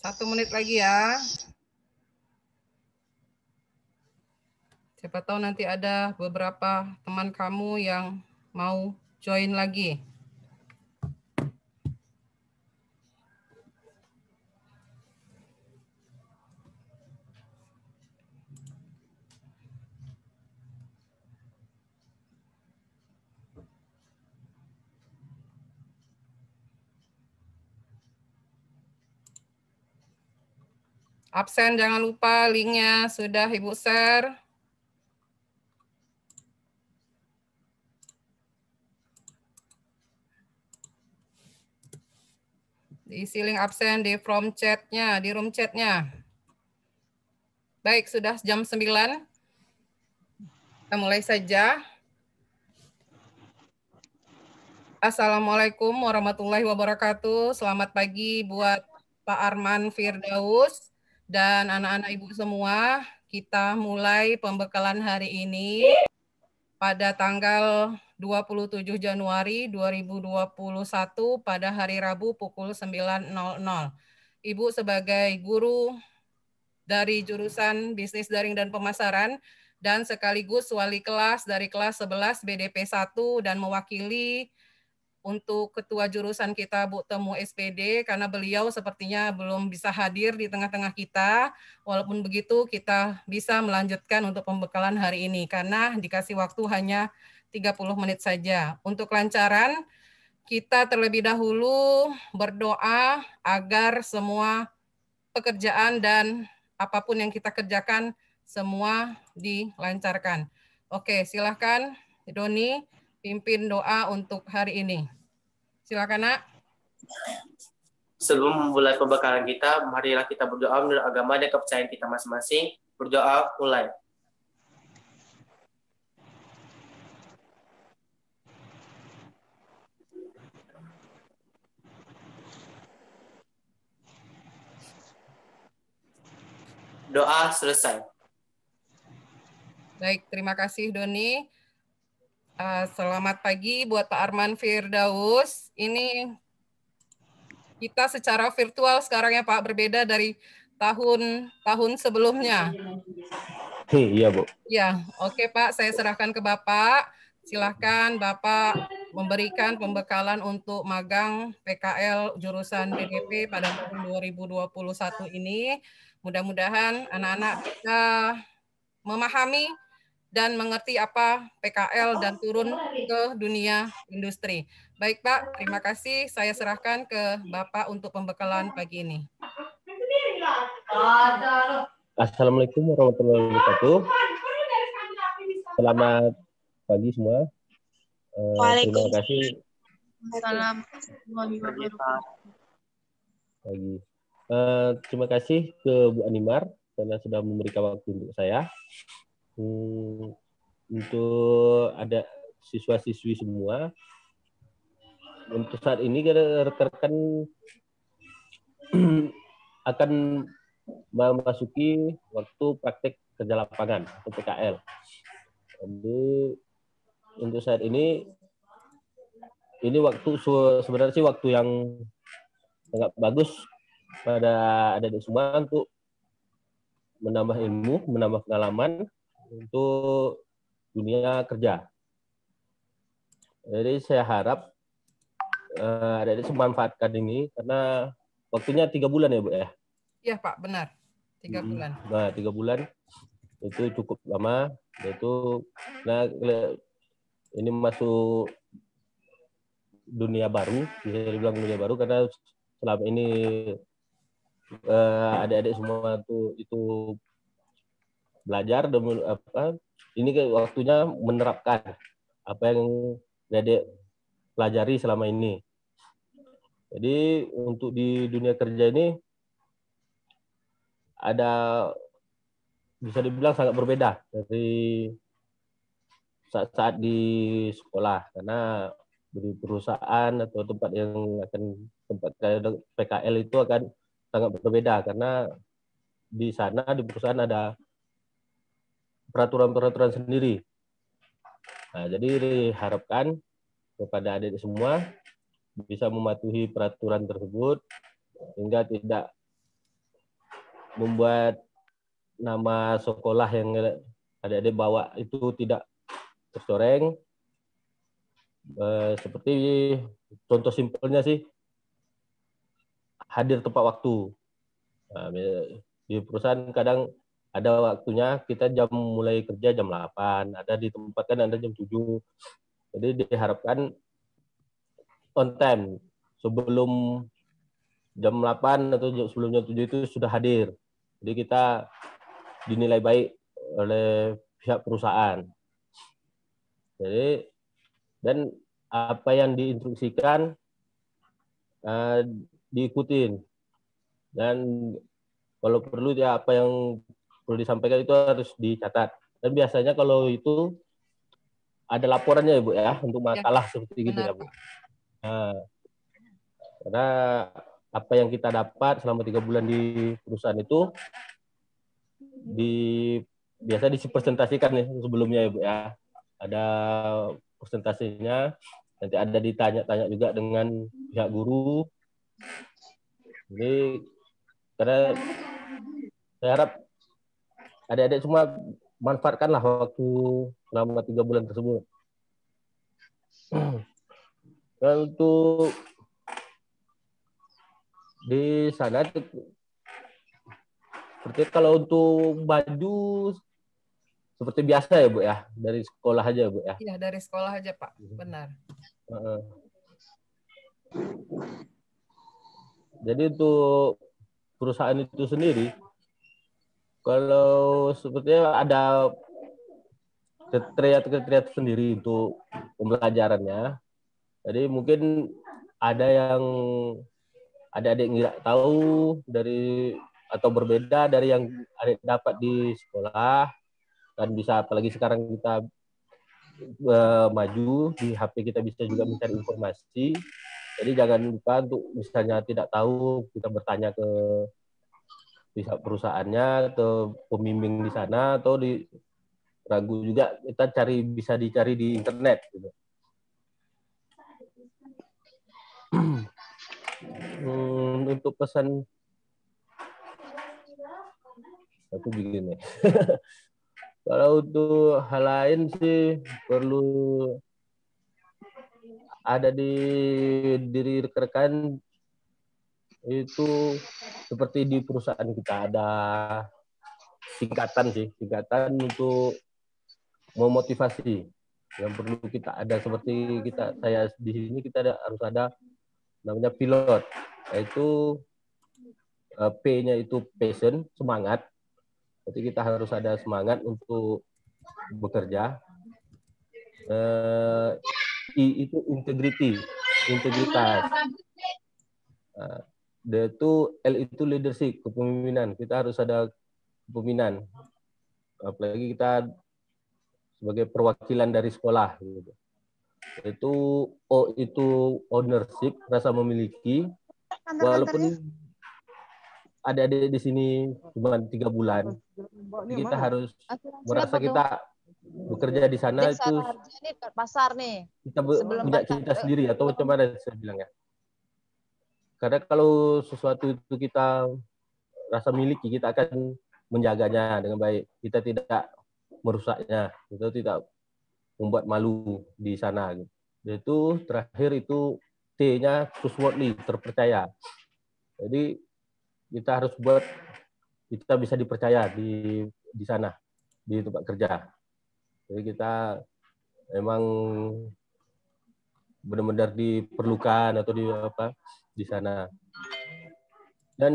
1 menit lagi ya. Siapa tahu nanti ada beberapa teman kamu yang mau join lagi. Absen jangan lupa linknya sudah Ibu share. Diisi link absen di from chat-nya, di room chat-nya. Baik, sudah jam 9. Kita mulai saja. Assalamualaikum warahmatullahi wabarakatuh. Selamat pagi buat Pak Arman Firdaus dan anak-anak Ibu semua. Kita mulai pembekalan hari ini pada tanggal 27 Januari 2021 pada hari Rabu pukul 9.00. Ibu sebagai guru dari jurusan Bisnis Daring dan Pemasaran dan sekaligus wali kelas dari kelas 11 BDP 1 dan mewakili untuk ketua jurusan kita Bu Temu SPD karena beliau sepertinya belum bisa hadir di tengah-tengah kita. Walaupun begitu kita bisa melanjutkan untuk pembekalan hari ini karena dikasih waktu hanya 30 menit saja. Untuk kelancaran kita terlebih dahulu berdoa agar semua pekerjaan dan apapun yang kita kerjakan semua dilancarkan. Oke, silahkan Doni pimpin doa untuk hari ini. Silakan, Nak. Sebelum memulai pembekalan kita, marilah kita berdoa menurut agama dan kepercayaan kita masing-masing. Berdoa, mulai. Doa selesai. Baik, terima kasih Doni. Selamat pagi buat Pak Arman Firdaus. Ini kita secara virtual sekarang ya Pak, berbeda dari tahun sebelumnya. Iya, Bu. Ya, oke Pak, saya serahkan ke Bapak. Silahkan Bapak memberikan pembekalan untuk magang PKL jurusan BDP pada tahun 2021 ini. Mudah-mudahan anak-anak kita memahami dan mengerti apa PKL dan turun ke dunia industri. Baik Pak, terima kasih. Saya serahkan ke Bapak untuk pembekalan pagi ini. Assalamualaikum warahmatullahi wabarakatuh. Selamat pagi semua. Terima kasih. Pagi. Terima kasih ke Bu Animar karena sudah memberikan waktu untuk saya. Untuk ada siswa-siswi semua. Untuk saat ini rekan-rekan akan memasuki waktu praktek kerja lapangan atau PKL. Jadi untuk saat ini waktu sebenarnya sih waktu yang sangat bagus pada adik-adik semua untuk menambah ilmu, menambah pengalaman untuk dunia kerja. Jadi saya harap adik-adik memanfaatkan ini karena waktunya 3 bulan ya Bu ya? Iya Pak, benar. 3 bulan. Nah 3 bulan itu cukup lama. Ini masuk dunia baru, bisa dibilang dunia baru karena selama ini adik-adik semua itu belajar dan ini waktunya menerapkan apa yang adik pelajari selama ini. Jadi untuk di dunia kerja ini ada bisa dibilang sangat berbeda dari saat di sekolah karena di perusahaan atau tempat yang akan tempat PKL itu akan sangat berbeda karena di sana di perusahaan ada peraturan-peraturan sendiri. Nah, jadi diharapkan kepada adik semua bisa mematuhi peraturan tersebut sehingga tidak membuat nama sekolah yang adik-adik bawa itu tidak tercoreng. Seperti contoh simpelnya sih, hadir tepat waktu. Nah, di perusahaan kadang ada waktunya, kita mulai kerja jam 8, ada di tempat kan ada jam 7. Jadi diharapkan on time, sebelum jam 8 atau sebelum jam 7 itu sudah hadir. Jadi kita dinilai baik oleh pihak perusahaan. Jadi, dan apa yang diinstruksikan diikutin. Dan kalau perlu ya apa yang perlu disampaikan itu harus dicatat. Dan biasanya kalau itu ada laporannya ya Bu ya, untuk makalah seperti gitu ya Bu. Nah, karena apa yang kita dapat selama 3 bulan di perusahaan itu biasa dipresentasikan nih sebelumnya ya Bu ya. Ada presentasinya, nanti ada ditanya-tanya juga dengan pihak guru. Jadi karena saya harap adik-adik semua manfaatkanlah waktu selama 3 bulan tersebut. Dan untuk di sana seperti kalau untuk baju seperti biasa ya Bu ya, dari sekolah aja Bu ya. Iya, dari sekolah aja Pak, benar. Jadi untuk perusahaan itu sendiri, kalau sepertinya ada kriteria sendiri untuk pembelajarannya. Jadi mungkin ada yang adik-adik nggak tahu dari atau berbeda dari yang adik dapat di sekolah. Dan bisa, apalagi sekarang kita maju di HP, kita bisa juga mencari informasi. Jadi jangan lupa untuk misalnya tidak tahu, kita bertanya ke pihak perusahaannya atau pembimbing di sana, atau ragu juga kita bisa dicari di internet gitu. Untuk pesan aku begini. Kalau untuk hal lain sih perlu ada di diri rekan-rekan itu, seperti di perusahaan kita ada tingkatan untuk memotivasi yang perlu kita ada. Seperti saya di sini kita harus ada namanya pilot, yaitu P-nya itu passion, semangat. Jadi kita harus ada semangat untuk bekerja. I itu integritas. D itu L itu leadership, kepemimpinan. Kita harus ada kepemimpinan. Apalagi kita sebagai perwakilan dari sekolah. Gitu. Itu O itu ownership, rasa memiliki. Walaupun adik-adik di sini cuma 3 bulan, kita harus merasa kita bekerja di sana itu pasar nih. Kita punya kita sendiri, atau macam mana saya bilang ya. Karena kalau sesuatu itu kita rasa miliki, kita akan menjaganya dengan baik. Kita tidak merusaknya, kita tidak membuat malu di sana. Itu terakhir itu T-nya trustworthy, terpercaya. Jadi kita harus buat kita bisa dipercaya di sana, di tempat kerja. Jadi kita memang benar-benar diperlukan atau di sana. Dan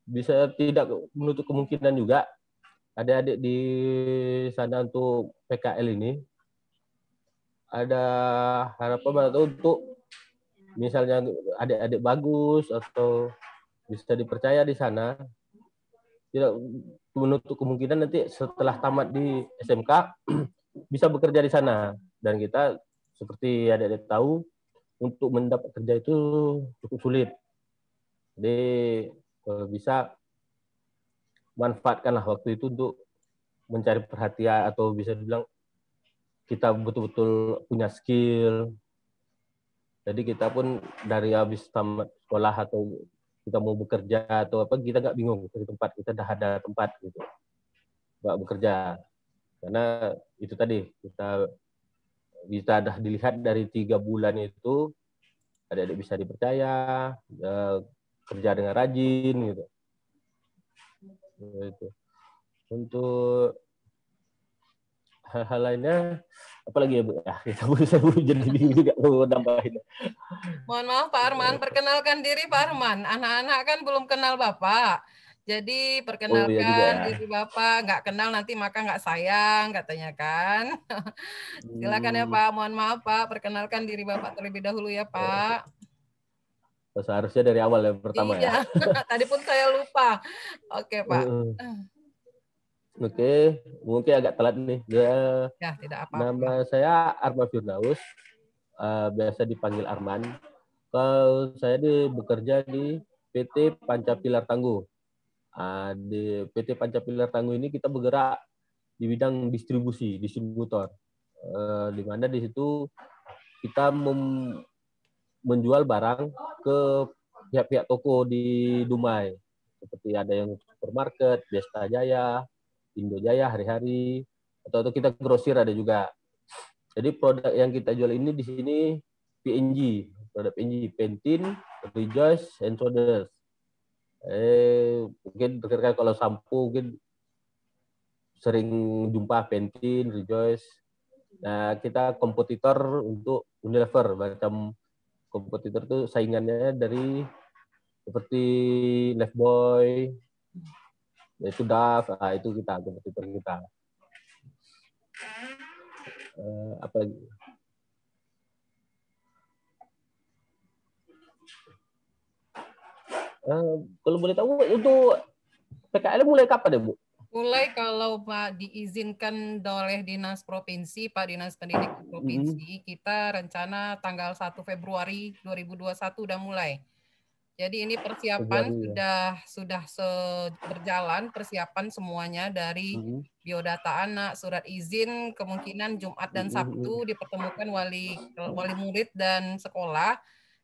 bisa tidak menutup kemungkinan juga adik-adik di sana untuk PKL ini ada harapan atau untuk misalnya adik-adik bagus atau bisa dipercaya di sana, tidak menutup kemungkinan nanti setelah tamat di SMK bisa bekerja di sana. Dan kita seperti adik-adik tahu, untuk mendapat kerja itu cukup sulit. Jadi kalau bisa manfaatkanlah waktu itu untuk mencari perhatian, atau bisa dibilang kita betul-betul punya skill. Jadi kita pun dari habis tamat sekolah atau kita mau bekerja atau apa, kita nggak bingung di tempat, kita dah ada tempat gitu, nggak bekerja. Karena itu tadi kita dah dilihat dari 3 bulan itu adik-adik bisa dipercaya, kerja dengan rajin gitu. Itu. Untuk hal-hal lainnya apalagi ya Bu? Ya, saya jadi bingung juga mau nambahin. Mohon maaf Pak Arman, perkenalkan diri Pak Arman. Anak-anak kan belum kenal Bapak. Jadi Oh iya juga perkenalkan ya. diri Bapak, nggak kenal nanti maka nggak sayang katanya kan. Silakan ya Pak, mohon maaf Pak, perkenalkan diri Bapak terlebih dahulu ya Pak. Seharusnya dari awal yang pertama ya. Tadi pun saya lupa. Oke Pak. Oke, mungkin agak telat nih. Ya, tidak apa-apa. Nama saya Arman Firdaus, biasa dipanggil Arman. Kalau saya bekerja di PT Pancapilar Tangguh. Di PT Pancapilar Tangguh ini kita bergerak di bidang distributor. Di mana di situ kita menjual barang ke pihak-pihak toko di Dumai. Seperti ada yang supermarket, Desta Jaya, Indo Jaya, Hari-Hari, atau kita grosir ada juga. Jadi produk yang kita jual ini di sini PNG, produk PNG, Pantene, Rejoice, and Shoulders. Mungkin terkait kalau sampo mungkin sering jumpa Pantene, Rejoice. Nah, kita kompetitor untuk Unilever, macam kompetitor itu saingannya dari seperti Lifebuoy, yaitu Dove, itu kita kompetitor kita. Apa lagi? Kalau boleh tahu untuk PKL mulai kapan ya Bu? Mulai kalau Pak diizinkan oleh Dinas Provinsi, Pak Dinas Pendidikan Provinsi, kita rencana tanggal 1 Februari 2021 udah mulai. Jadi ini persiapan sudah berjalan, persiapan semuanya dari biodata anak, surat izin, kemungkinan Jumat dan Sabtu dipertemukan wali murid dan sekolah.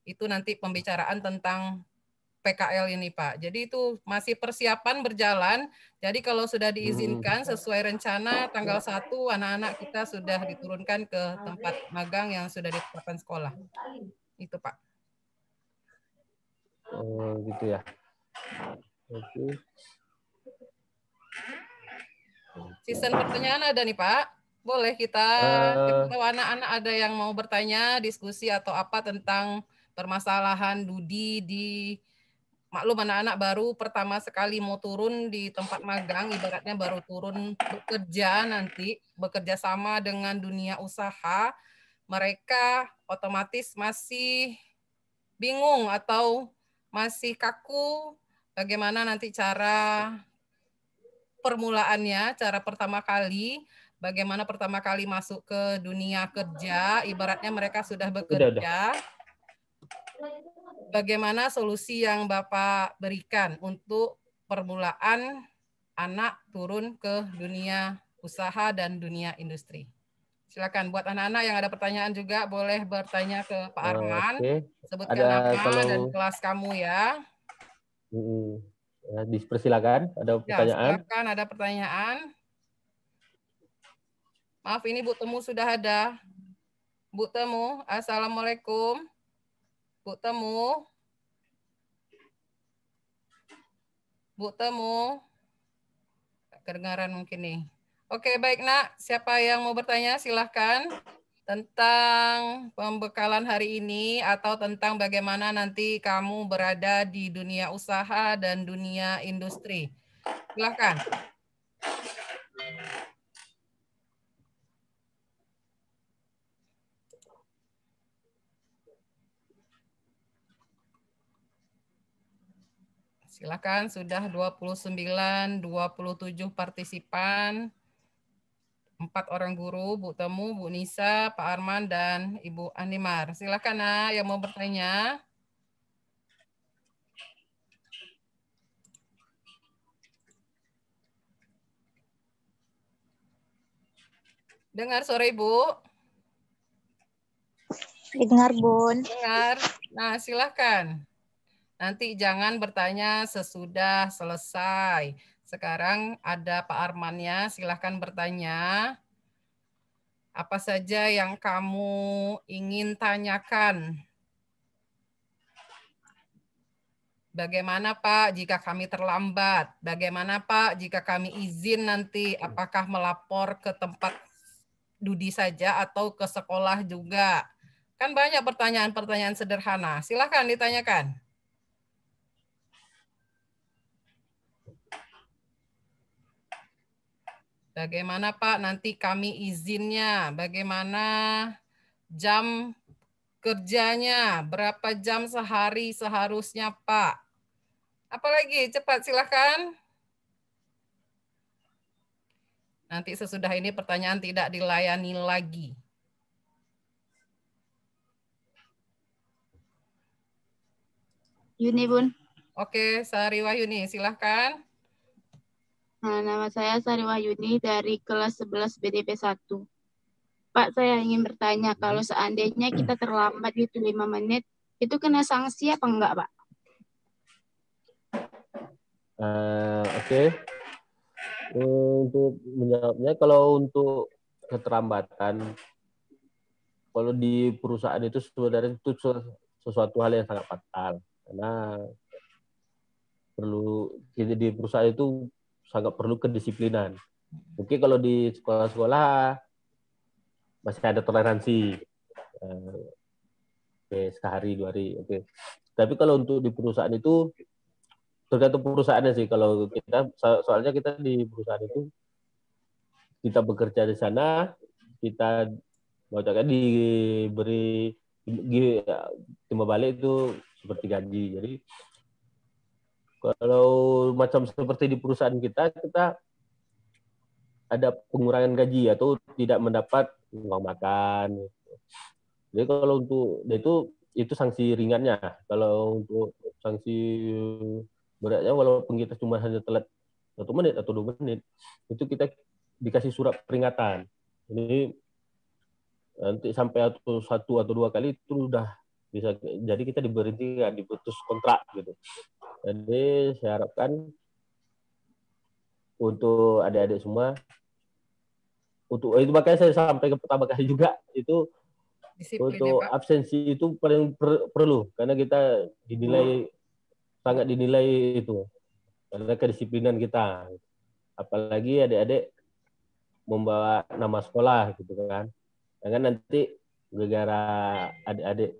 Itu nanti pembicaraan tentang PKL ini Pak. Jadi itu masih persiapan berjalan. Jadi kalau sudah diizinkan sesuai rencana tanggal 1 anak-anak kita sudah diturunkan ke tempat magang yang sudah ditetapkan sekolah. Itu Pak. Oh gitu ya. Oke. Season pertanyaan ada nih Pak. Boleh kita kalau anak-anak ada yang mau bertanya, diskusi atau apa tentang permasalahan Dudi di maklum anak-anak baru pertama sekali mau turun di tempat magang, ibaratnya baru turun bekerja nanti, bekerja sama dengan dunia usaha, mereka otomatis masih bingung atau masih kaku bagaimana nanti cara permulaannya, cara pertama kali, bagaimana pertama kali masuk ke dunia kerja, ibaratnya mereka sudah bekerja. Bagaimana solusi yang Bapak berikan untuk permulaan anak turun ke dunia usaha dan dunia industri? Silakan buat anak-anak yang ada pertanyaan juga boleh bertanya ke Pak Arman. Sebutkan nama dan kelas kamu ya. Dipersilakan, ada pertanyaan. Silakan, ada pertanyaan. Maaf, ini Bu Temu sudah ada. Bu Temu, Assalamualaikum. Bu Temu. Bu Temu. Kedengaran mungkin nih. Oke, baik Nak. Siapa yang mau bertanya silahkan tentang pembekalan hari ini atau tentang bagaimana nanti kamu berada di dunia usaha dan dunia industri. Silahkan. Silakan, sudah 29, 27 partisipan, 4 orang guru, Bu Temu, Bu Nisa, Pak Arman, dan Ibu Animar. Silakan Nak yang mau bertanya. Dengar suara Ibu? Dengar, Bun. Dengar. Nah, silakan. Nanti jangan bertanya sesudah selesai. Sekarang ada Pak Armannya, silahkan bertanya. Apa saja yang kamu ingin tanyakan? Bagaimana Pak jika kami terlambat? Bagaimana Pak jika kami izin nanti? Apakah melapor ke tempat Dudi saja atau ke sekolah juga? Kan banyak pertanyaan-pertanyaan sederhana. Silahkan ditanyakan. Bagaimana Pak nanti kami izinnya? Bagaimana jam kerjanya? Berapa jam sehari seharusnya Pak? Apalagi cepat silahkan. Nanti sesudah ini pertanyaan tidak dilayani lagi. Yuni, Bun. Oke, Sari Wahyuni, silahkan. Nah, nama saya Sari Wahyuni dari kelas 11 BDP 1. Pak, saya ingin bertanya, kalau seandainya kita terlambat itu 5 menit, itu kena sanksi apa enggak, Pak? Oke. Untuk menjawabnya, kalau untuk keterlambatan, kalau di perusahaan itu sebenarnya itu sesuatu hal yang sangat fatal. Karena jadi di perusahaan itu sangat perlu kedisiplinan. Mungkin kalau di sekolah-sekolah masih ada toleransi, sehari 2 hari, oke. Tapi kalau untuk di perusahaan itu tergantung perusahaannya sih. Kalau kita, soalnya kita di perusahaan itu kita bekerja di sana, kita diberi timbal balik itu seperti gaji. Jadi kalau macam seperti di perusahaan kita ada pengurangan gaji atau tidak mendapat uang makan. Jadi kalau untuk itu sanksi ringannya. Kalau untuk sanksi beratnya, walaupun kita cuma hanya telat 1 menit atau 2 menit, itu kita dikasih surat peringatan. Jadi nanti sampai 1 atau 2 kali itu udah bisa, jadi kita diberhentikan, diputus kontrak gitu. Jadi saya harapkan untuk adik-adik semua, untuk itu makanya saya sampaikan pertama kali juga itu Disiplin, untuk ya, Pak. absensi itu paling perlu, karena kita sangat dinilai itu karena kedisiplinan kita. Apalagi adik-adik membawa nama sekolah gitu kan. Jangan nanti gara-gara adik-adik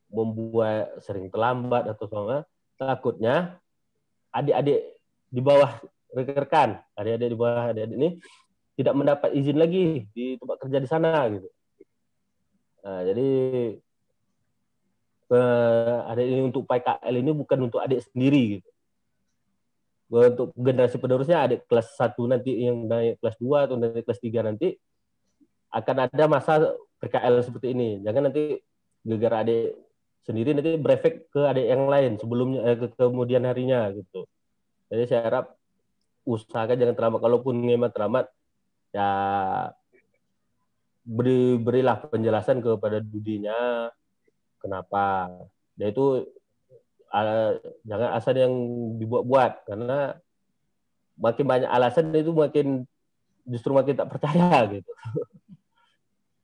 membuat sering terlambat atau sama, takutnya adik-adik di bawah rekan, adik-adik di bawah adik-adik ini tidak mendapat izin lagi di tempat kerja di sana gitu. Nah, jadi adik ini untuk PKL ini bukan untuk adik sendiri gitu. Untuk generasi penerusnya, adik kelas 1 nanti yang naik kelas 2 atau naik kelas 3 nanti akan ada masa PKL seperti ini. Jangan nanti gara-gara adik sendiri nanti berefek ke adik yang lain sebelumnya, ke kemudian harinya gitu. Jadi saya harap usahakan jangan terlambat. Kalaupun memang terlambat, ya berilah penjelasan kepada Dudinya kenapa. Dan itu jangan asal yang dibuat-buat, karena makin banyak alasan itu justru makin tak percaya gitu.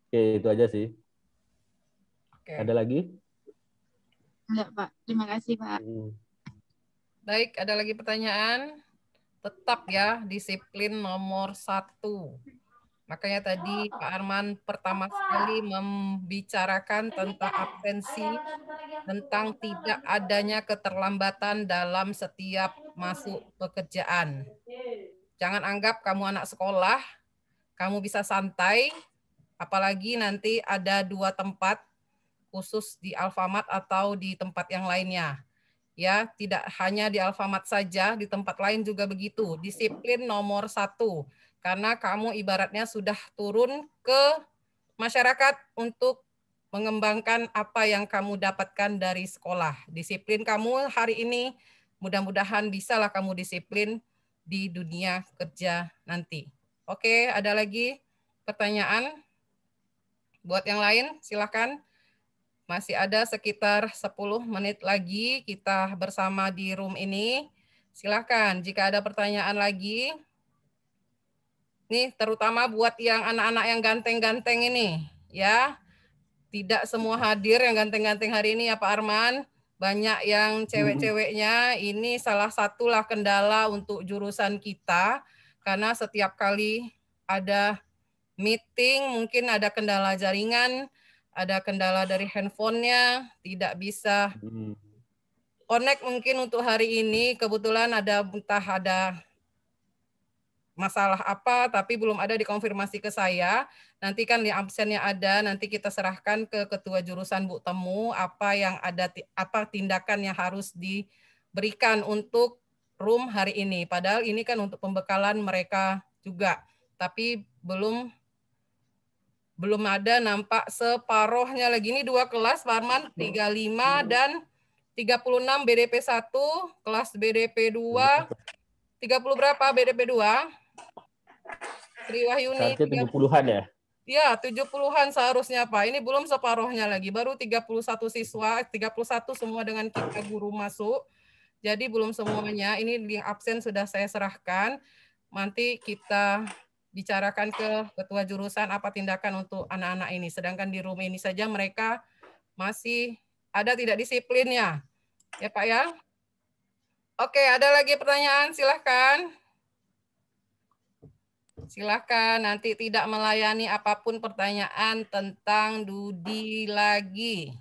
Oke, itu aja sih. Oke. Ada lagi? Enggak, Pak. Terima kasih, Pak. Baik, ada lagi pertanyaan? Tetap ya, disiplin nomor 1. Makanya tadi Pak Arman pertama sekali membicarakan tentang absensi, tentang tidak adanya keterlambatan dalam setiap masuk pekerjaan. Jangan anggap kamu anak sekolah, kamu bisa santai, apalagi nanti ada 2 tempat, khusus di Alfamart atau di tempat yang lainnya. Ya, tidak hanya di Alfamart saja, di tempat lain juga begitu. Disiplin nomor 1, karena kamu ibaratnya sudah turun ke masyarakat untuk mengembangkan apa yang kamu dapatkan dari sekolah. Disiplin kamu hari ini, mudah-mudahan bisalah kamu disiplin di dunia kerja nanti. Oke, ada lagi pertanyaan? Buat yang lain, silakan. Masih ada sekitar 10 menit lagi kita bersama di room ini. Silakan jika ada pertanyaan lagi. Nih terutama buat yang anak-anak yang ganteng-ganteng ini ya. Tidak semua hadir yang ganteng-ganteng hari ini ya Pak Arman. Banyak yang cewek-ceweknya. Ini salah satulah kendala untuk jurusan kita. Karena setiap kali ada meeting, mungkin ada kendala jaringan, ada kendala dari handphonenya, tidak bisa connect mungkin untuk hari ini. Kebetulan entah ada masalah apa, tapi belum ada dikonfirmasi ke saya. Nanti kan di absennya ada, nanti kita serahkan ke ketua jurusan Bu Temu apa yang ada, apa tindakan yang harus diberikan untuk room hari ini. Padahal ini kan untuk pembekalan mereka juga, tapi belum ada nampak separohnya lagi. Ini 2 kelas, Pak Arman, 35 dan 36 BDP 1, kelas BDP 2, 30 berapa BDP 2? Sri Wahyuni. Seharusnya 70-an ya? Ya, 70-an seharusnya Pak. Ini belum separohnya lagi. Baru 31 siswa, 31 semua dengan kita guru masuk. Jadi belum semuanya. Ini di absen sudah saya serahkan. Nanti kita bicarakan ke ketua jurusan apa tindakan untuk anak-anak ini. Sedangkan di room ini saja mereka masih ada tidak disiplinnya. Ya Pak ya? Oke, ada lagi pertanyaan? Silahkan. Silahkan, nanti tidak melayani apapun pertanyaan tentang Dudi lagi.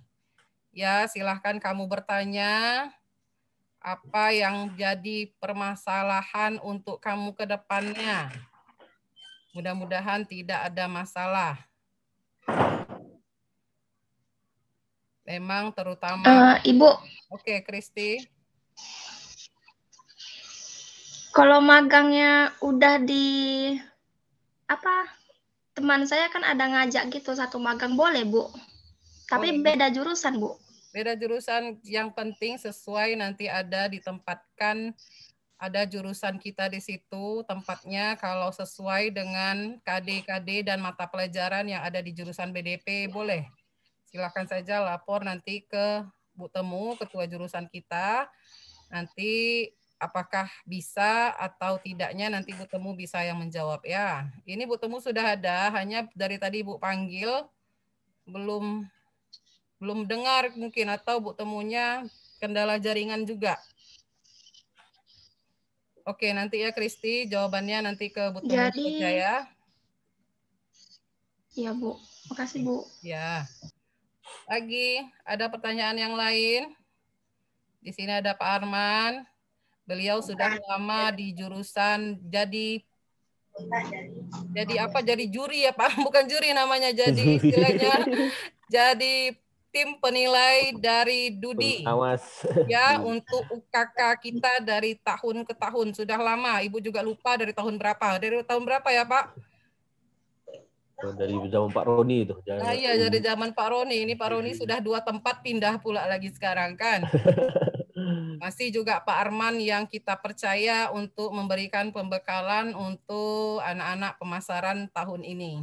Ya, silahkan kamu bertanya apa yang jadi permasalahan untuk kamu ke depannya. Mudah-mudahan tidak ada masalah. Memang terutama... Ibu. Oke, Kristi. Kalau magangnya udah di... teman saya kan ada ngajak gitu satu magang, boleh Bu, tapi beda jurusan Bu. Beda jurusan, yang penting sesuai nanti ada ditempatkan, ada jurusan kita di situ tempatnya. Kalau sesuai dengan KD dan mata pelajaran yang ada di jurusan BDP boleh. Silakan saja lapor nanti ke Bu Temu, ketua jurusan kita. Nanti apakah bisa atau tidaknya nanti Bu Temu bisa yang menjawab ya. Ini Bu Temu sudah ada, hanya dari tadi Ibu panggil belum dengar mungkin, atau Bu Temunya kendala jaringan juga. Oke, nanti ya Kristi jawabannya nanti ke Bu Temu saja ya. Iya Bu, makasih Bu. Ya. Lagi ada pertanyaan yang lain? Di sini ada Pak Arman. Beliau sudah lama di jurusan jadi apa? Jadi juri ya Pak? Bukan juri namanya, jadi istilahnya jadi tim penilai dari Dudi. Awas. Ya, untuk UKK kita dari tahun ke tahun sudah lama. Ibu juga lupa dari tahun berapa. Dari tahun berapa ya Pak? Dari zaman Pak Roni itu. Nah, iya, dari zaman Pak Roni. Ini Pak Roni sudah 2 tempat pindah pula lagi sekarang kan. Masih juga Pak Arman yang kita percaya untuk memberikan pembekalan untuk anak-anak pemasaran tahun ini.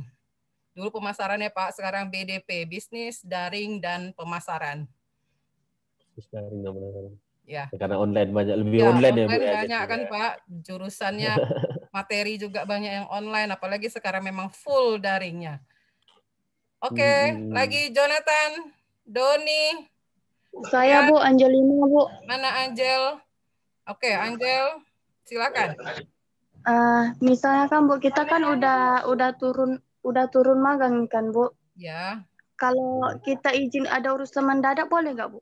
Dulu pemasarannya Pak, sekarang BDP, bisnis, daring, dan pemasaran. Daring dan pemasaran. Ya. Karena online banyak, lebih online ya Bu. Banyak kan Pak, jurusannya materi juga banyak yang online, apalagi sekarang memang full daringnya. Oke, lagi Jonathan, Doni. Saya Bu, Angelina Bu. Mana Angel? Oke, Angel, silakan. Misalnya kan Bu, kita kan udah turun magang kan Bu. Ya. Kalau kita izin ada urusan mendadak boleh nggak Bu?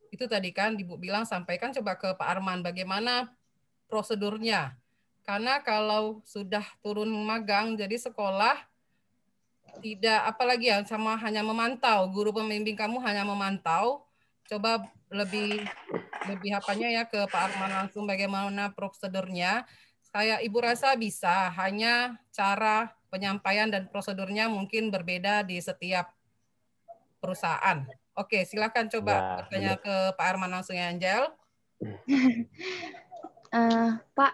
Itu tadi kan Ibu bilang, sampaikan coba ke Pak Arman bagaimana prosedurnya. Karena kalau sudah turun magang jadi sekolah tidak apalagi ya, sama hanya memantau, guru pembimbing kamu hanya memantau. Coba lebih apanya ya ke Pak Arman langsung bagaimana prosedurnya. Ibu rasa bisa, hanya cara penyampaian dan prosedurnya mungkin berbeda di setiap perusahaan. Oke, silakan coba bertanya ke Pak Arman langsung ya, Angel. Pak,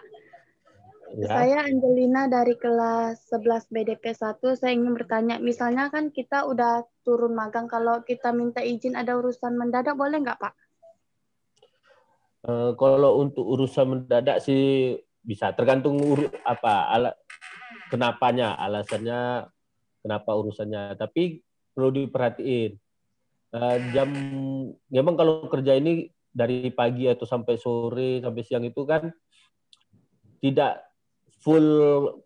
Ya. Saya Angelina dari kelas 11 BDP 1. Saya ingin bertanya, misalnya kan kita udah turun magang, kalau kita minta izin ada urusan mendadak, boleh nggak, Pak? Kalau untuk urusan mendadak sih bisa, tergantung kenapanya, alasannya kenapa urusannya. Tapi perlu diperhatiin memang kalau kerja ini dari pagi atau sampai sore sampai siang itu kan tidak full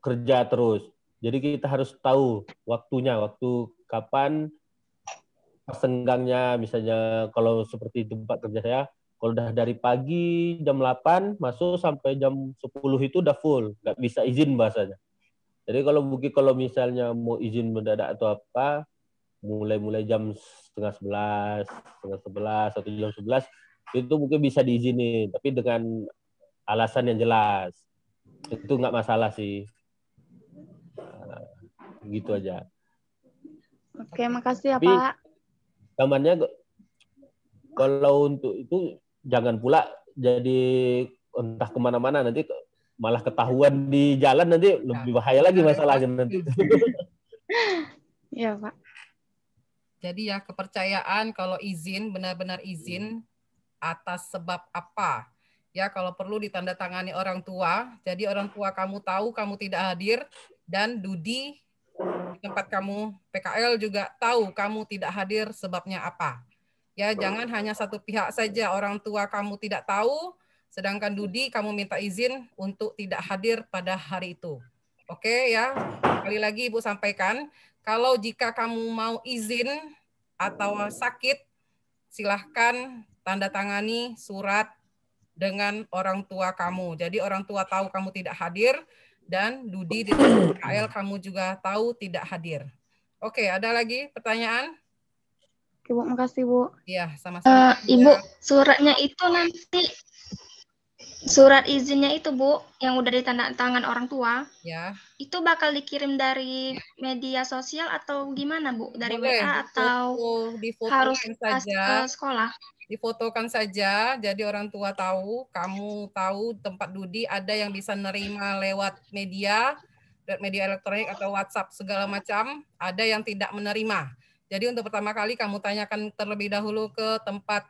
kerja terus. Jadi kita harus tahu waktu kapan senggangnya. Misalnya kalau seperti tempat kerja saya, kalau udah dari pagi jam 8 masuk sampai jam 10 itu udah full, nggak bisa izin bahasanya. Jadi kalau misalnya mau izin mendadak atau apa, mulai jam setengah 11 atau jam 11 itu mungkin bisa diizinin, tapi dengan alasan yang jelas. Itu nggak masalah sih. Gitu aja. Oke, makasih ya, Tapi Pak. zamannya kalau untuk itu jangan pula jadi entah kemana-mana, nanti malah ketahuan di jalan, nanti lebih bahaya lagi masalahnya nanti. Iya, Pak. Jadi ya kepercayaan kalau izin, benar-benar izin atas sebab apa. Ya kalau perlu ditandatangani orang tua, jadi orang tua kamu tahu kamu tidak hadir, dan Dudi di tempat kamu PKL juga tahu kamu tidak hadir sebabnya apa. Ya jangan hanya satu pihak saja, orang tua kamu tidak tahu, sedangkan Dudi kamu minta izin untuk tidak hadir pada hari itu. Oke ya, sekali lagi Ibu sampaikan, kalau jika kamu mau izin atau sakit, silahkan tanda tangani surat dengan orang tua kamu. Jadi orang tua tahu kamu tidak hadir, dan Dudi di PKL kamu juga tahu tidak hadir. Oke, ada lagi pertanyaan? Oke, Bu, makasih, Bu. Iya, sama-sama. Ibu, suratnya itu nanti, surat izinnya itu, Bu, yang udah ditandatangan orang tua, Ya. itu bakal dikirim dari media sosial atau gimana, Bu? Dari Boleh, WA atau harus difotokan pas saja. ke sekolah? Difotokan saja, jadi orang tua tahu, kamu tahu tempat Dudi ada yang bisa nerima lewat media elektronik atau WhatsApp segala macam, ada yang tidak menerima. Jadi untuk pertama kali kamu tanyakan terlebih dahulu ke tempat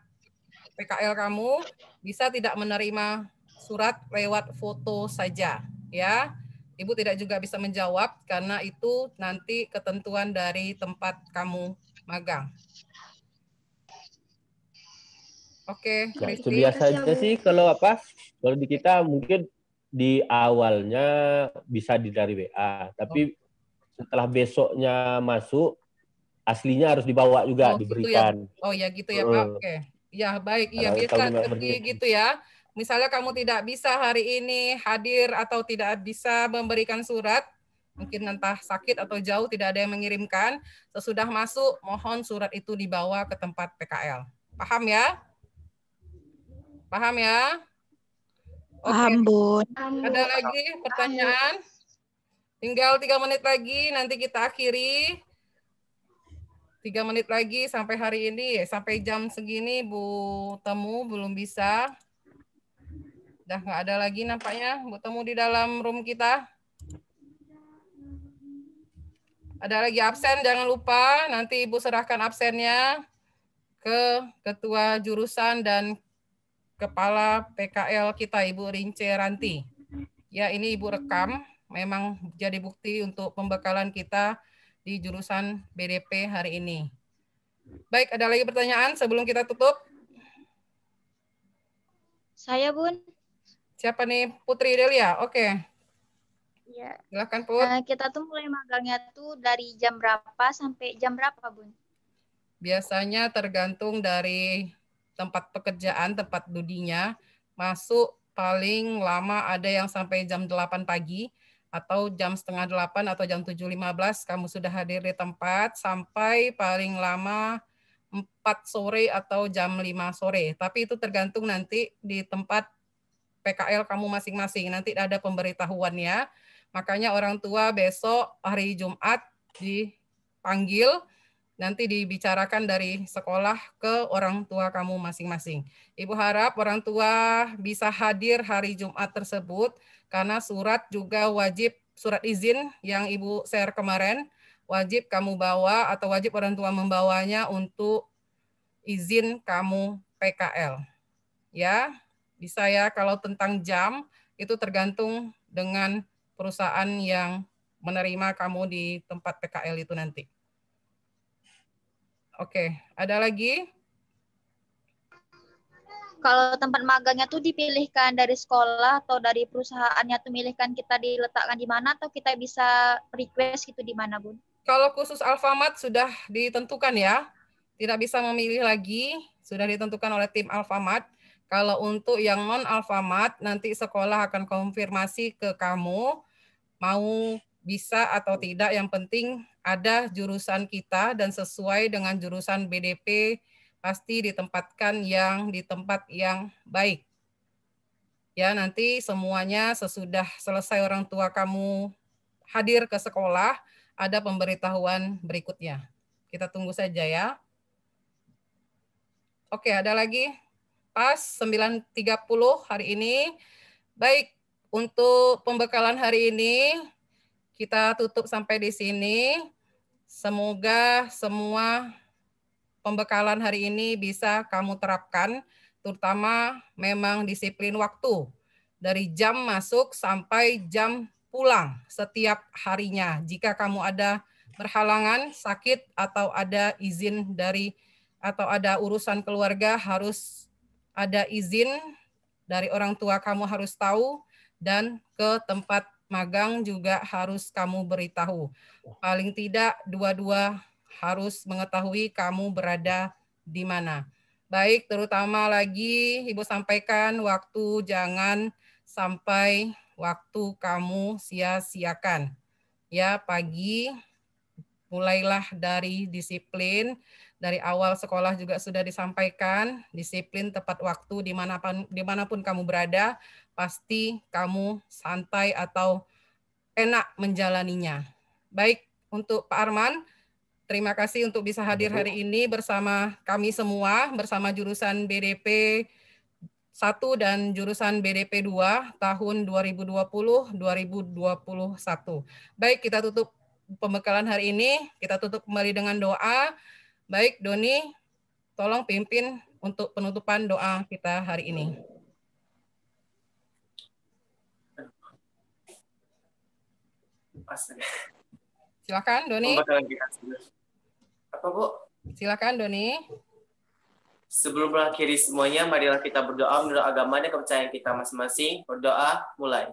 PKL kamu, bisa tidak menerima surat lewat foto saja, ya. Ibu tidak juga bisa menjawab karena itu nanti ketentuan dari tempat kamu magang. Oke, Kristi. Biasanya sih kalau di kita mungkin di awalnya bisa dari WA, tapi setelah besoknya masuk, aslinya harus dibawa juga, diberikan. Gitu ya. Oh ya gitu ya Pak. Oke. Ya baik, iya biasa seperti gitu ya. Misalnya kamu tidak bisa hari ini hadir atau tidak bisa memberikan surat, mungkin entah sakit atau jauh tidak ada yang mengirimkan, sesudah masuk mohon surat itu dibawa ke tempat PKL. Paham ya? Paham ya? Paham, Bun. Ada lagi pertanyaan? Tinggal 3 menit lagi, nanti kita akhiri. 3 menit lagi sampai hari ini, sampai jam segini Bu Temu belum bisa. Udah nggak ada lagi nampaknya Bu Temu di dalam room kita. Ada lagi absen, jangan lupa nanti Ibu serahkan absennya ke Ketua Jurusan dan Kepala PKL kita, Ibu Rince Ranti. Ya, ini Ibu rekam, memang jadi bukti untuk pembekalan kita di jurusan BDP hari ini. Baik, ada lagi pertanyaan sebelum kita tutup? Saya, Bun. Siapa nih? Putri Delia, oke. Ya. Silakan, Put. Kita tuh mulai magangnya tuh dari jam berapa sampai jam berapa, Bun? Biasanya tergantung dari tempat pekerjaan, tempat dudinya. Masuk paling lama ada yang sampai jam 8 pagi, atau jam setengah 8 atau jam 7.15 kamu sudah hadir di tempat, sampai paling lama 4 sore atau jam 5 sore. Tapi itu tergantung nanti di tempat PKL kamu masing-masing. Nanti ada pemberitahuannya. Makanya orang tua besok hari Jumat dipanggil nanti dibicarakan dari sekolah ke orang tua kamu masing-masing. Ibu harap orang tua bisa hadir hari Jumat tersebut, karena surat juga wajib, surat izin yang Ibu share kemarin, wajib kamu bawa atau wajib orang tua membawanya untuk izin kamu PKL. Ya, bisa ya. Kalau tentang jam, itu tergantung dengan perusahaan yang menerima kamu di tempat PKL itu nanti. Oke, ada lagi? Kalau tempat magangnya tuh dipilihkan dari sekolah atau dari perusahaannya tuh milihkan kita diletakkan di mana atau kita bisa request gitu di mana, Bun? Kalau khusus Alfamart sudah ditentukan ya, tidak bisa memilih lagi, sudah ditentukan oleh tim Alfamart. Kalau untuk yang non Alfamart, nanti sekolah akan konfirmasi ke kamu, mau bisa atau tidak, yang penting ada jurusan kita dan sesuai dengan jurusan BDP, pasti ditempatkan di tempat yang baik. Ya, nanti semuanya sesudah selesai orang tua kamu hadir ke sekolah, ada pemberitahuan berikutnya. Kita tunggu saja ya. Oke, ada lagi? Pas 9.30 hari ini. Baik, untuk pembekalan hari ini kita tutup sampai di sini. Semoga semua pembekalan hari ini bisa kamu terapkan, terutama memang disiplin waktu. Dari jam masuk sampai jam pulang setiap harinya. Jika kamu ada berhalangan, sakit, atau ada izin atau ada urusan keluarga, harus ada izin dari orang tua kamu harus tahu, dan ke tempat magang juga harus kamu beritahu. Paling tidak dua-dua harus mengetahui kamu berada di mana. Baik, terutama lagi Ibu sampaikan waktu jangan sampai waktu kamu sia-siakan. Ya, pagi mulailah dari disiplin. Dari awal sekolah juga sudah disampaikan, disiplin tepat waktu dimanapun kamu berada, pasti kamu santai atau enak menjalaninya. Baik, untuk Pak Arman, terima kasih untuk bisa hadir hari ini bersama kami semua, bersama jurusan BDP 1 dan jurusan BDP 2 tahun 2020-2021. Baik, kita tutup pembekalan hari ini, kita tutup kembali dengan doa. Baik, Doni, tolong pimpin untuk penutupan doa kita hari ini. Silakan, Doni. Apa, Bu? Silakan, Doni. Sebelum mengakhiri semuanya, marilah kita berdoa menurut agama dan kepercayaan kita masing-masing. Berdoa, mulai.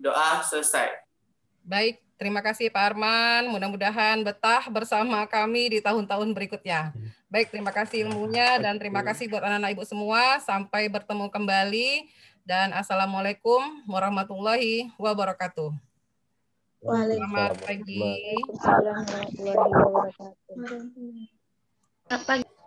Doa selesai. Baik, terima kasih Pak Arman. Mudah-mudahan betah bersama kami di tahun-tahun berikutnya. Baik, terima kasih ilmunya dan terima kasih buat anak-anak Ibu semua. Sampai bertemu kembali dan Assalamualaikum warahmatullahi wabarakatuh. Selamat pagi. Waalaikumsalam warahmatullahi wabarakatuh. Selamat pagi.